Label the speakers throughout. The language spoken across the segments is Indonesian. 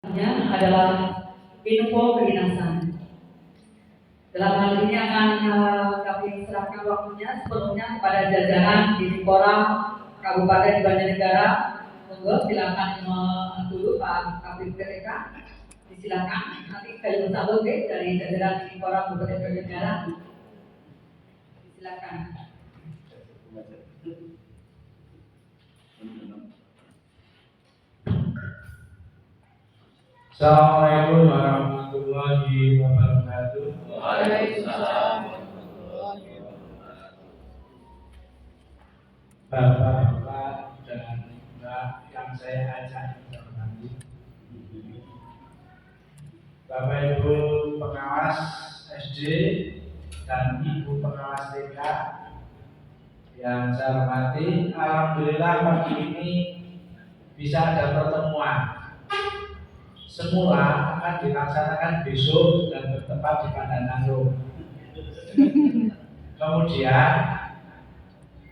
Speaker 1: adalah info kedinasan. Dalam hal ini akan kami serahkan waktunya sepenuhnya kepada jajaran Dinipora Kabupaten Banjarnegara. Monggo silakan dulu Pak Kapil PTK. Silakan nanti kali bersama dari jajaran Dinipora Kabupaten Banjarnegara. Silakan.
Speaker 2: Assalamualaikum warahmatullahi wabarakatuh.
Speaker 3: Waalaikumsalam.
Speaker 2: Bapak-bapak dan Mbak yang saya ajak berhormati, Bapak Ibu pengawas SD dan Ibu pengawas TK yang saya hormati, alhamdulillah pagi ini bisa ada pertemuan. Semula akan dilaksanakan besok dan bertempat di Pandanaro. Kemudian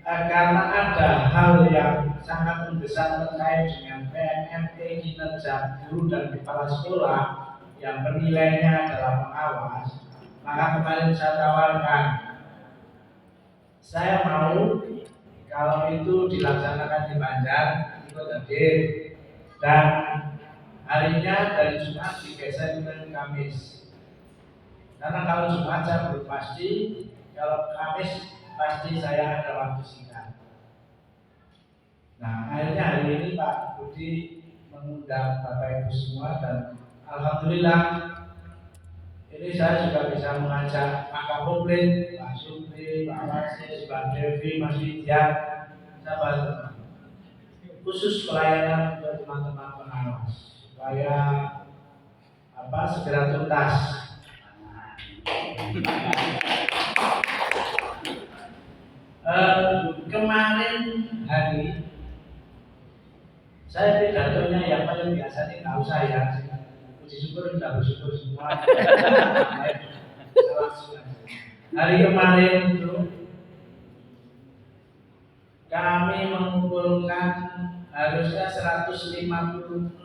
Speaker 2: karena ada hal yang sangat mendesak terkait dengan PMMT kinerja guru dan kepala sekolah yang penilainya adalah pengawas, maka kemarin saya tawarkan, saya mau kalau itu dilaksanakan di Banjar ikut hadir, dan harinya dari Jumat digeser ke Kamis. Karena kalau Jumat saya belum pasti, kalau Kamis pasti saya ada waktu singkat. Nah, akhirnya hari ini Pak Budi mengundang Bapak Ibu semua, dan alhamdulillah ini saya juga bisa mengajak Pak Kapolri, Pak Supri, Pak Wasis, Pak Devi, Mas Widya, sahabat, khusus pelayanan untuk teman-teman pengawas supaya segera tuntas. Kemarin hari saya pidatonya yang paling biasa nih nggak usah ya, puji syukur sudah bersyukur semua. Hari kemarin itu kami mengumpulkan harusnya 156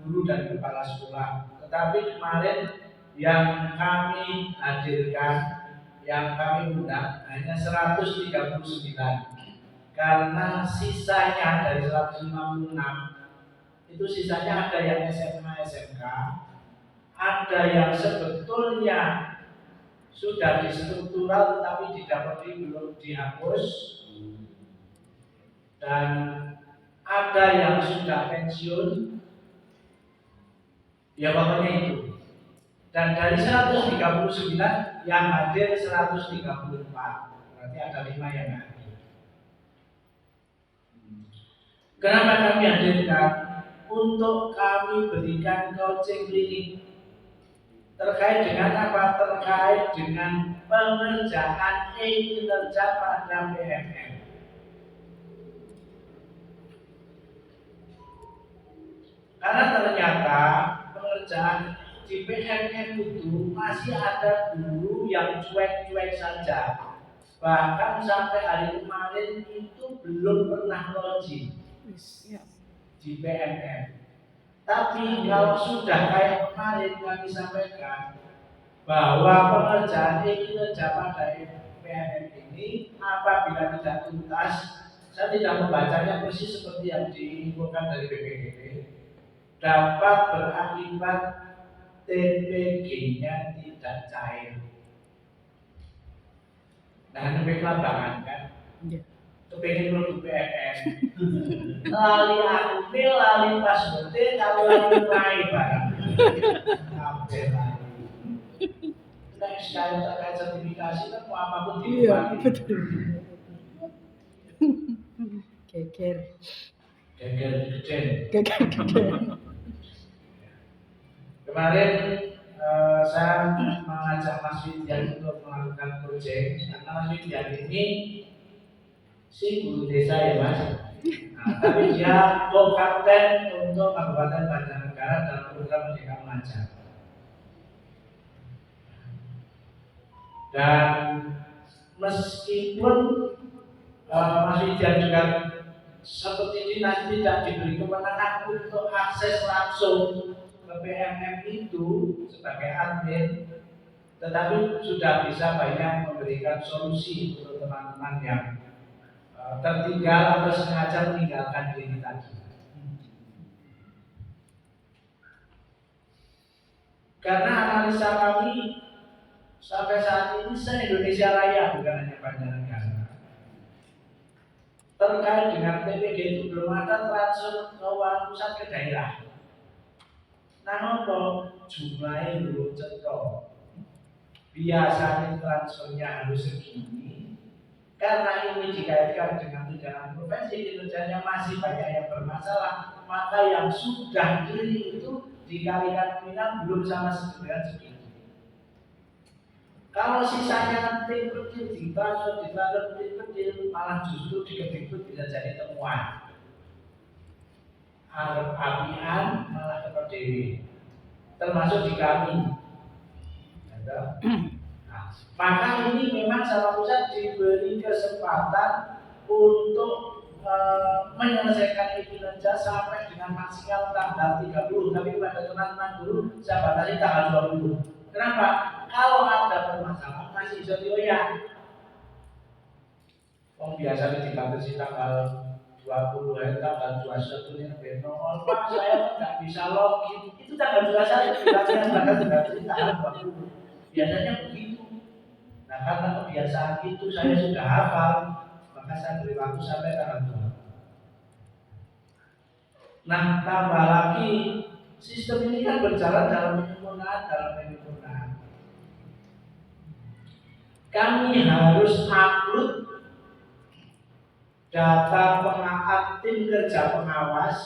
Speaker 2: guru dan kepala sekolah, tetapi kemarin yang kami hadirkan, yang kami undang hanya 139, karena sisanya dari 156 itu sisanya ada yang SMA SMK, ada yang sebetulnya sudah di struktural tetapi di Dapodi belum dihapus, dan ada yang sudah pensiun, ya pokoknya itu. Dan dari 139 yang hadir 134, berarti ada 5 yang hadir. Kenapa kami hadirkan? Untuk kami berikan coaching klinik. Terkait dengan apa? Terkait dengan pengerjaan kinerja pada PMM. Karena ternyata pengerjaan di PMM itu masih ada guru yang cuek-cuek saja. Bahkan sampai hari kemarin itu belum pernah login di PMM. Tapi kalau sudah kayak kemarin kami sampaikan bahwa pengerjaan kinerja pada PMM ini apabila tidak tuntas, saya tidak membacanya persis seperti yang diinfokan dari BPKP, dapat berakibat TPG-nya tidak cair. Nah, ini kelabangan kan? Kepengen produk PMM. Lali aku, lali password, kalau lali main barang. Sampai lali. Kita sekali terkait sertifikasi kan mau apapun dibuat.
Speaker 3: Betul. Geger.
Speaker 2: Kemarin saya mengajak Mas Widya untuk melakukan proyek, karena Mas Widya ini si guru desa ya Mas. Nah, tapi dia co-kapten untuk Kabupaten Banjarnegara dalam program Merdeka Mengajar. Dan meskipun Mas Widya juga seperti ini nanti tidak diberi kewenangan untuk akses langsung ke PMM itu sebagai admin, tetapi sudah bisa banyak memberikan solusi untuk teman-teman yang tertinggal atau sengaja meninggalkan diri tadi. Karena analisa kami sampai saat ini se-Indonesia Raya, bukan hanya Banjarnegara, terkait dengan TPG itu belum ada transfer keuangan pusat ke daerah. Nah, jumlahnya belum cetok. Biasanya transfernya harus segini. Karena ini dikaitkan dengan tunjangan profesi, kinerjanya masih banyak yang bermasalah, maka yang sudah diri itu dikalikan nominal belum sama dengan segini. Kalau sisanya tim kecil ditransfer tim kecil, malah justru dikebut bisa jadi temuan. Apian malah ke dewi, termasuk di kami. Nah, maka ini memang sama pusat diberi kesempatan untuk menyelesaikan kinerja sampai dengan maksimal tanggal 30. Tapi pada teman-teman dulu saya batasi tanggal 20. Kenapa? Kalau ada permasalahan masih bisa dioyak. Biasanya dibatasi tanggal 20, tanggal 21 yang benol. Pak, saya nggak bisa login. Itu tanggal 21 dibatasi tanggal 20. Biasanya begitu. Nah, karena kebiasaan itu saya sudah hafal, maka saya beri waktu sampai tanggal 20. Nah, tambah lagi sistem ini kan berjalan dalam penyempurnaan. Kami harus upload data tim kerja pengawas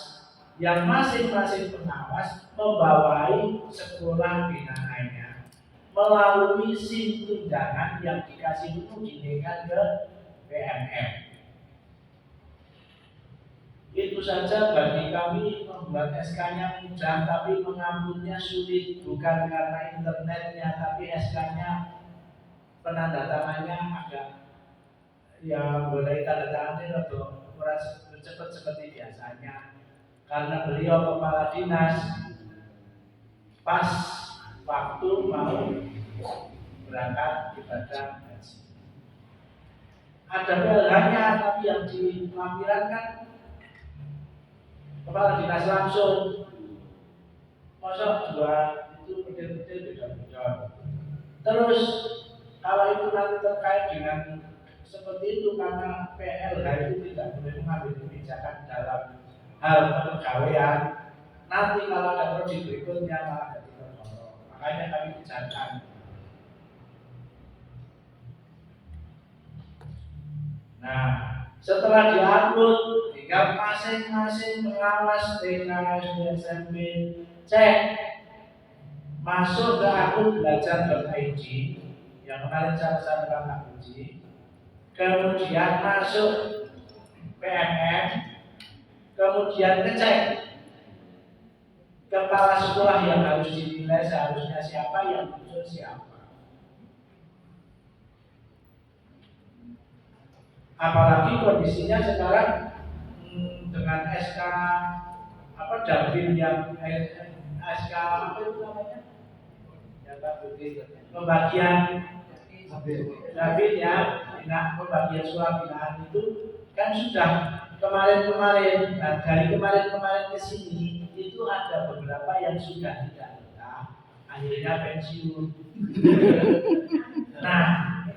Speaker 2: yang masing-masing pengawas membawai sekolah binaannya melalui SIM tunjangan yang dikasih itu dinaikkan ke PMM. Itu saja bagi kami membuat SK-nya mudah, tapi mengambilnya sulit, bukan karena internetnya, tapi SK-nya penandatangannya agak boleh tanda tangannya atau kurang cepat seperti biasanya, karena beliau kepala dinas pas waktu mau berangkat ibadah haji. Ada PLH-nya, tapi yang di lampiran kan kepala dinas langsung. Masa dua itu kecil-kecil beda-beda. Terus kalau itu nanti terkait dengan seperti itu, karena PLH itu tidak boleh mengambil kebijakan dalam hal kepegawaian, nanti kalau ada proyek berikutnya malah jadi tertolong. Makanya kami bicarkan. Nah, setelah diupload, tinggal masing-masing pengawas TK, SD, SMP cek masuk ke akun belajar.id yang kemarin saya sampaikan Pak Puji, kemudian masuk PMM, kemudian ngecek kepala sekolah yang harus dinilai seharusnya siapa, yang muncul siapa. Apalagi kondisinya sekarang dengan SK Dabin yang SK apa itu namanya? Ya Pak Putri, pembagian Dabin ya, pembagian sekolah binaan itu kan sudah kemarin-kemarin. Nah, dari kemarin-kemarin ke sini itu ada beberapa yang sudah tidak betah, akhirnya pensiun. Nah,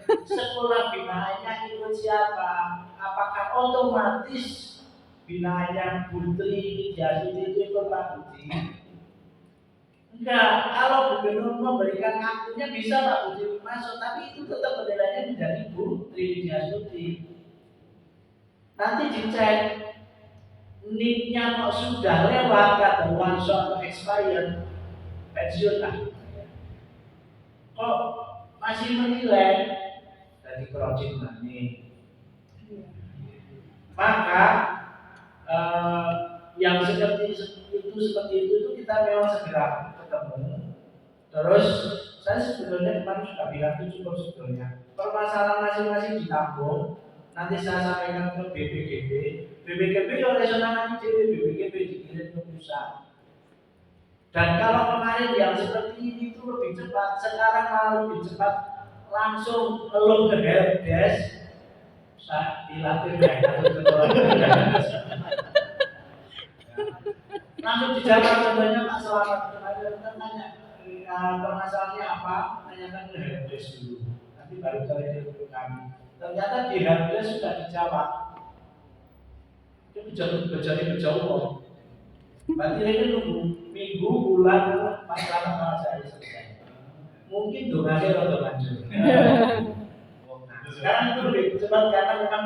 Speaker 2: sekolah binaannya ikut siapa? Apakah otomatis binaannya Putri Jasuti itu ikut Pak Budi? Enggak, kalau gubernur memberikan akunnya bisa Pak Budi masuk, tapi itu tetap penilaiannya menjadi Putri Jasuti. Nanti dicek NIP-nya kok sudah lewat, kata one shot atau expired, pensiun lah. Kok masih menilai dari project money. Maka yang seperti itu kita memang segera ketemu. Terus saya sebetulnya kemarin sudah bilang itu cukup sebetulnya. Permasalahan masing-masing ditampung. Nanti saya sampaikan ke BPGB oleh senangan BPGB dikirim ke pusat. Dan kalau kemarin yang seperti ini itu lebih cepat, sekarang malah lebih cepat, langsung belum ke helpdesk, saat dilatih mereka langsung dijawab. Contohnya Pak Selamat kemarin tanya permasalahannya apa, tanyakan ke helpdesk dulu, nanti baru cari ke kami. Ternyata di helpdesk sudah dijawab. Itu jadi kejauhan. Berarti ini nunggu minggu, bulan, masalah saya selesai. Mungkin dongannya rodo lanjut. Nah, sekarang itu lebih cepat karena memang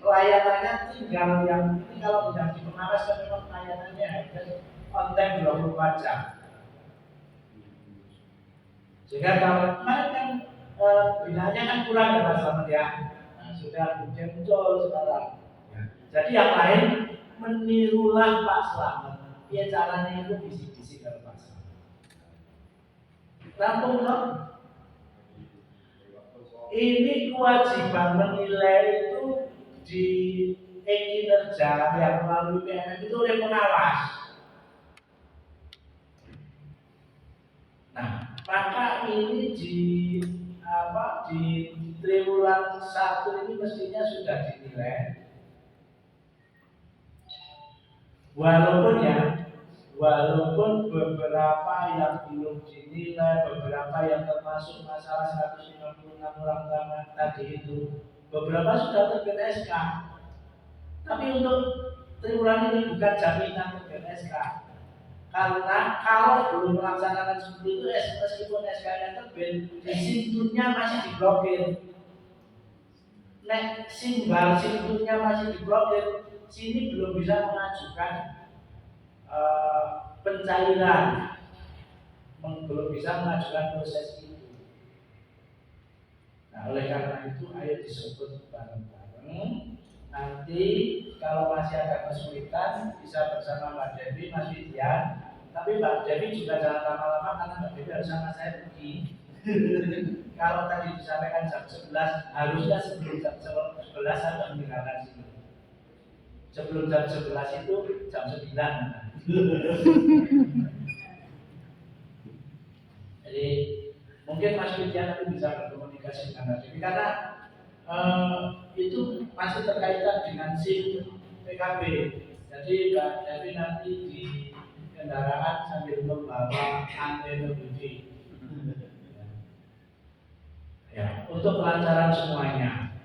Speaker 2: layanannya tinggal yang ini kalau tidak di pengawas kan memang layanannya ada on time 24 jam. Sehingga kalau kemarin kan binanya kan kurang ya Mas Slamet ya. Nah, sudah muncul sekarang. Ya. Jadi yang lain menirulah Pak Slamet. Ya caranya itu bisik-bisik kalau Pak Slamet. Rampung dong. Ini kewajiban menilai itu di kinerja yang melalui PMM itu oleh pengawas. Nah, maka ini di triwulan 1 ini mestinya sudah dinilai. Walaupun beberapa yang belum dinilai, beberapa yang termasuk masalah 156 orang tadi itu, beberapa sudah terbit SK. Tapi untuk triwulan ini bukan jaminan terbit SK. Karena kalau belum melaksanakan seperti itu, meskipun SK-nya terbit, sintunnya masih diblokir. Nek simbol sintunnya masih diblokir, sini belum bisa mengajukan pencairan, belum bisa mengajukan proses itu. Nah, oleh karena itu ayo disebut bareng-bareng. Nanti kalau masih ada kesulitan bisa bersama Mbak Devi, Mas Widian. Tapi Mbak Devi juga jangan lama-lama karena Mbak Devi harus sama saya pergi. Kalau tadi disampaikan jam 11, harusnya sebelum jam 11 saya meninggalkan sini. Sebelum jam 11 itu jam 9. Jadi mungkin Mas Widian nanti bisa berkomunikasi dengan Mbak Devi karena itu masih terkaitan dengan SIM PKB. Jadi Mbak Devi nanti di kendaraan sambil membawa antena wifi. Ya, untuk kelancaran semuanya.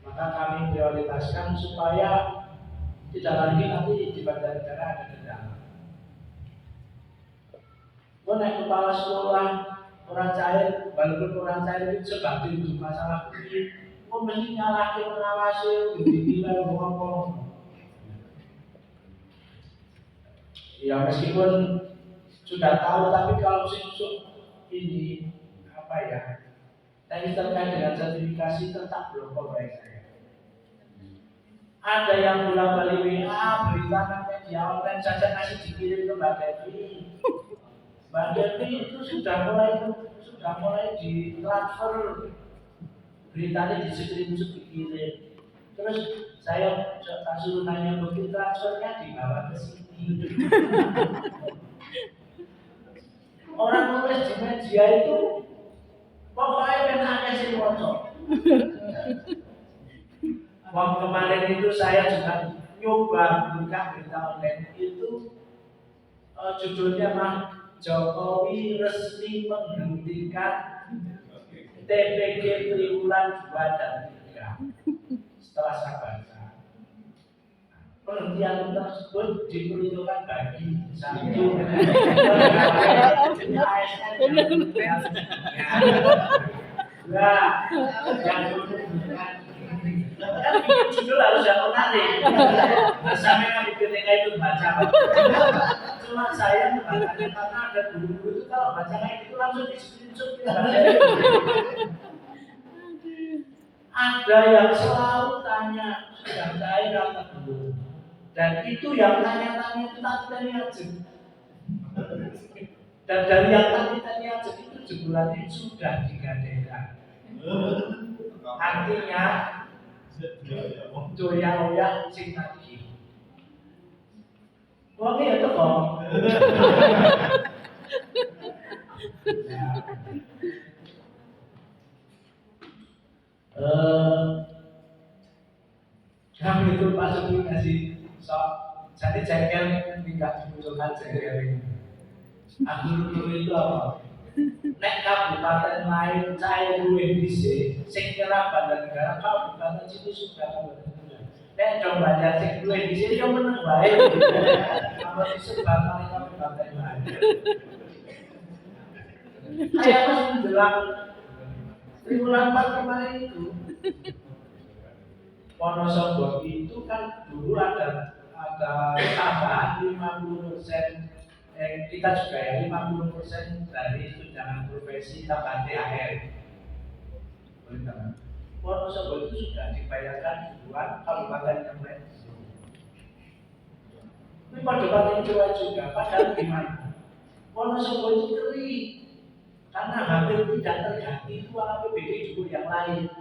Speaker 2: Maka kami prioritaskan supaya tidak lagi nanti di Banjarnegara ada kendala. Naik kepala sekolah orang cair, walaupun orang cair itu sebagai untuk masalah ini, mesti nyalahi mengawasi, dinilai ngomong. Ya meskipun sudah tahu, tapi kalau sisuk ini apa ya? Tadi terkait dengan sertifikasi tetap belum kompleks saya. Ada yang bilang balik WA, berita media online saja masih dikirim ke Mbak Devi. Mbak Devi itu sudah mulai ditransfer, beritanya di screenshot dikirim. Terus saya suruh nanya bukti transfernya dibawa ke sini. Orang nulis di media itu pokoknya penanya si moco. Waktu kemarin itu saya juga nyoba buka berita online itu judulnya mah Jokowi resmi menghentikan TPG triwulan 2 dan 3. Setelah saya baca, penghentian tersebut diperuntukkan bagi satu ASN yang menunjukkan kan judul harus yang menarik. Sampai yang di PTK itu baca. Cuma saya membacanya karena ada guru-guru itu kalau baca kayak gitu langsung di screenshot. Ada yang selalu tanya sudah cair atau belum, dan itu yang tanya-tanya itu tadi aja. Dan dari yang tadi aja itu jumlahnya sudah digadaikan. Artinya doya-doya sing lagi. Wong ya teko. Kami itu Pak Supi ngasih sok jadi jengkel tidak dimunculkan jengkel ini. Dulu itu apa? Nek kabupaten lain cair luwih dhisik, sing kerabat dan negara kabupaten situ sudah kabupaten. Nek coba Banjar sing luwih dhisik yo meneng wae. Kalau disebut kabupaten lain. Saya harus menjelang triwulan 4 kemarin itu. Wonosobo itu kan dulu ada tambahan 50%, kita juga ya 50% dari tunjangan profesi tambahan THR. Boleh kan? Wonosobo itu sudah dibayarkan duluan kabupaten yang lain. Ini kabupaten Jawa juga, padahal gimana? Wonosobo itu kering karena hampir tidak terganti itu APBD juga yang lain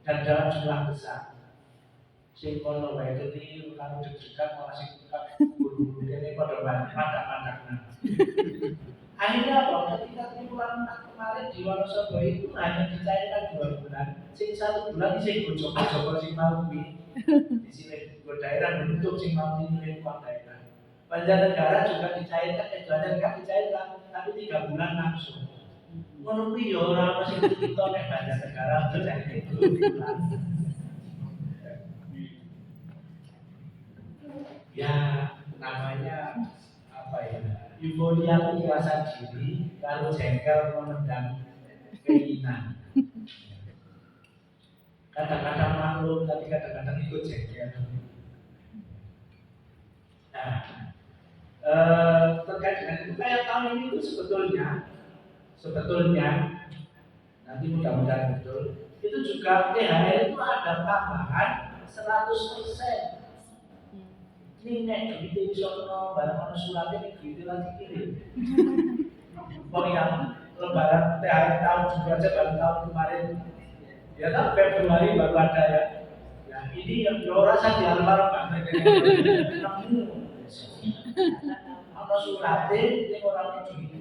Speaker 2: dan dalam jumlah besar. Sing kono wae dadi kalau deg-degan malah sing buru-buru ini pada mandak-mandakna. Akhirnya apa? Ketika triwulan kemarin di Wonosobo itu hanya dicairkan 2 bulan, sing 1 bulan sing bojok-bojok sing mau kuwi. Di sini daerah menutup sing mau nilai uang daerah. Banjarnegara juga dicairkan, Banjarnegara dicairkan, tapi 3 bulan langsung. Ngono kuwi yo ora mesti kita nek Banjarnegara terjadi itu bulan. Ya namanya apa ya, euforia kepuasan diri kalau jengkel menendang keinginan. Kadang-kadang maklum tapi kadang-kadang ikut jengkel. Nah, terkait dengan itu kayak tahun ini itu sebetulnya nanti mudah-mudahan betul itu juga THR itu ada tambahan 100%. Ini nek duit isono barang ono suratnya nek duit lagi kirim. Mau yang lebaran THR tahun juga aja baru tahun kemarin. Ya kan Februari baru ada ya. Ya ini yang rasa di almarhum banget. Ono suratnya ini orangnya duit.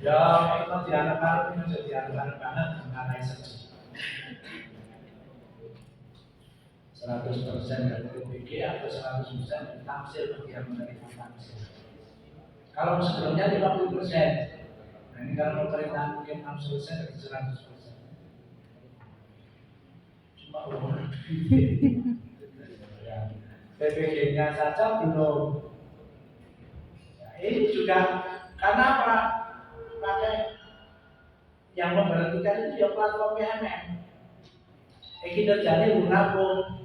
Speaker 2: Ya kalau di anak-anak ini jadi anak-anak banget mengenai sedih. 100% dari PPG atau 100% dari tamsil bagi yang menerima tamsil. Kalau sebelumnya 50%, nah ini kalau pemerintahan mungkin 60% dari 100%. Cuma uang PPG-nya saja belum. Ya, ini juga karena apa? Pakai yang memberhentikan itu ya platform PMM. Kinerjanya menabung.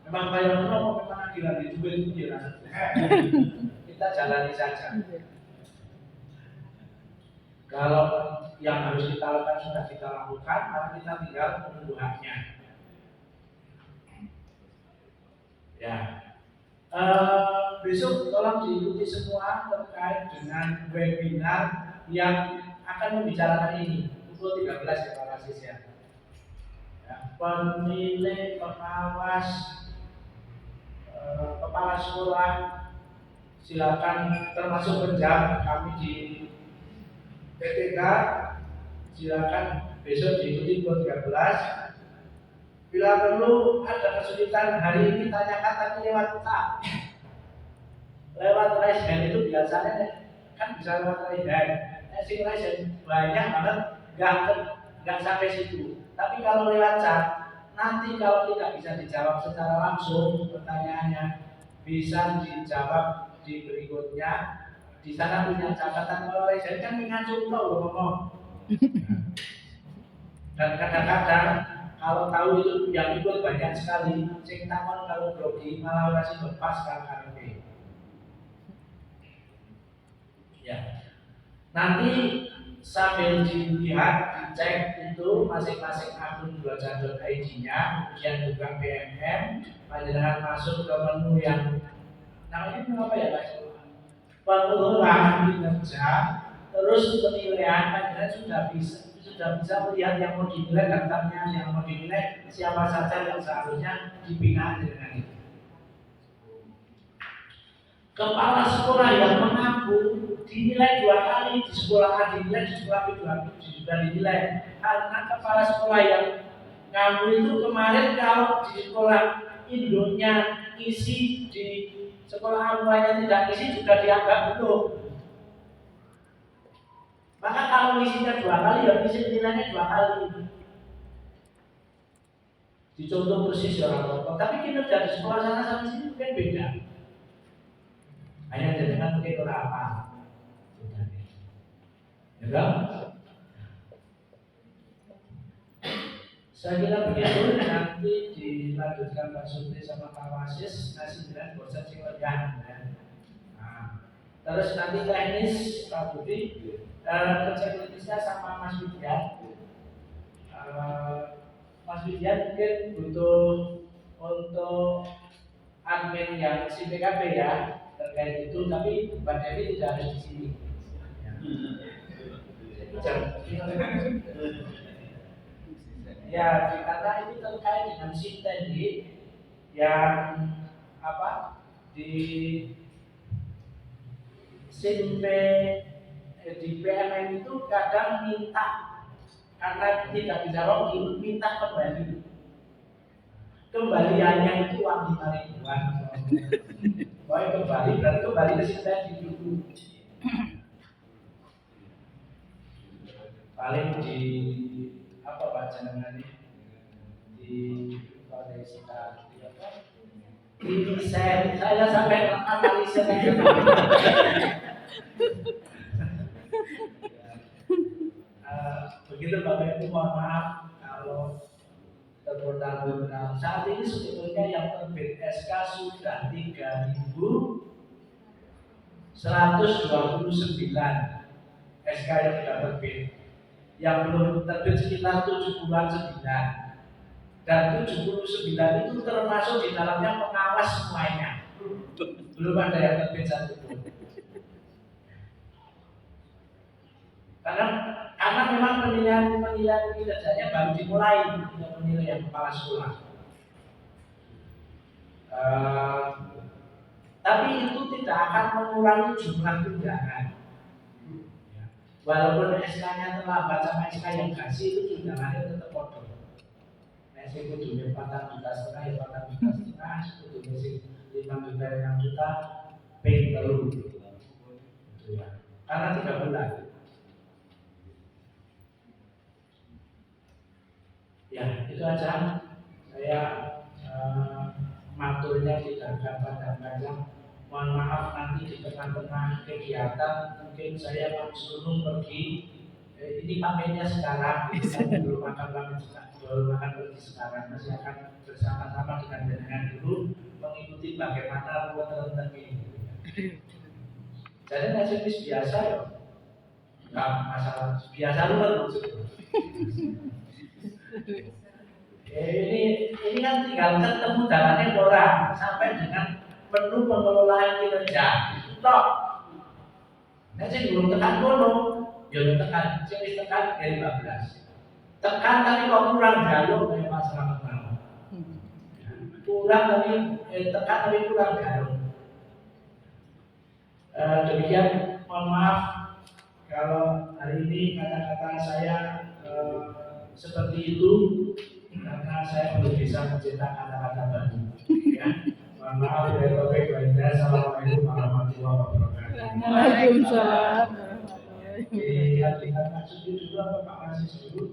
Speaker 2: Memang bayar nomor memang gila di duit itu kita jalani saja. Kalau yang harus kita lakukan sudah kita lakukan, maka kita tinggal menunggu haknya. Ya, besok tolong diikuti semua terkait dengan webinar yang akan membicarakan ini pukul 13 ya Pak Rasis ya. Pemilih, pengawas, kepala sekolah silakan termasuk penjam kami di PTK silakan besok diikuti pukul 13. Bila perlu ada kesulitan hari ini tanyakan tapi lewat chat. Lewat raise hand itu biasanya kan bisa lewat raise hand. Sing raise hand banyak banget nggak sampai situ. Tapi kalau lewat chat nanti kalau tidak bisa dijawab secara langsung pertanyaannya bisa dijawab di berikutnya. Di sana punya catatan kalau saya kan mengacu tahu ngomong. Dan kadang-kadang kalau tahu itu yang ikut banyak sekali, sing takon kalau grogi malah ora sing lepas karepe. Ya. Nanti sambil dilihat, dicek itu masing-masing akun belajar.id-nya, kemudian buka PMM, panjenengan masuk ke menu yang namanya menu apa ya Pak? Pengelolaan kinerja, terus penilaian panjenengan sudah bisa sudah bisa melihat yang mau dinilai, daftarnya yang mau dinilai, siapa saja yang seharusnya dibina dengan itu. Kepala sekolah yang mengaku dinilai 2 kali di sekolah A, dinilai di sekolah B 2 kali juga dinilai, karena kepala sekolah yang ngaku itu kemarin kalau di sekolah induknya isi, di sekolah awalnya tidak isi juga dianggap belum. Maka kalau isinya 2 kali, ya isi nilainya 2 kali. Dicontoh persis ya orang. Tapi kinerja di sekolah sana sama sini mungkin beda. Hanya dengan mungkin apa? Ya kan? Saya kira begitu. Nanti dilanjutkan Pak Supri sama Pak Wasis, ngasih dengan bosan singkatnya. Terus nanti teknis Pak Budi, kerja klinisnya sama Mas Widian. Mas Widian mungkin butuh untuk admin yang si PKP ya terkait itu, tapi Mbak Devi tidak harus di sini. Ya, karena ini terkait dengan sintetik yang apa di di PMN itu kadang minta, karena tidak bisa login, minta kembaliannya itu uang 5.000-an. Pokoknya kembali, berarti kembali ke sintetik dulu. Paling di apa baca namanya di Palestina di desain saya sampai analisa begitu Bapak Ibu, mohon maaf kalau terbenam. Saat ini sebetulnya yang terbit SK sudah 3.129 SK yang sudah terbit. Yang belum terbit sekitar 79, dan 79 itu termasuk di dalamnya pengawas semuanya, belum ada yang terbit satupun. Karena memang penilaian kinerjanya baru dimulai, tidak penilaian kepala sekolah. Tapi itu tidak akan mengurangi jumlah tunjangan. Walaupun SK-nya terlambat sama SK yang kasih, itu tunjangannya tetap kotor. SK itu 4,5 juta, ya 4,5 juta, itu 5 juta, 6 juta, pay baru. Karena 3 bulan. Ya, itu aja. Saya maturnya tidak akan panjang-panjang. Mohon maaf nanti di tengah-tengah kegiatan mungkin saya langsung pergi. Ini pametnya sekarang, belum akan pergi sekarang. Masih akan bersama-sama dengan dulu mengikuti bagaimana ruang ini. Jadi nasionalis biasa ya, nggak masalah, biasa luar maksudnya. Ini kan tinggal ketemu jalannya orang sampai dengan menu pengelolaan kinerja itu toh. Nanti belum tekan kono, ya tekan, jadi tekan dari 15. Tekan tapi kok kurang jalur dari masalah pertama. Kurang tapi tekan tapi kurang jalur. Demikian, mohon maaf kalau hari ini kata-kata saya seperti itu, karena saya belum bisa mencetak kata-kata baru. Ya. Mohon maaf dari Bapak Ibu. Assalamualaikum warahmatullahi wabarakatuh.
Speaker 3: Waalaikumsalam.
Speaker 2: Lihat maksud dulu apa Pak Aziz dulu.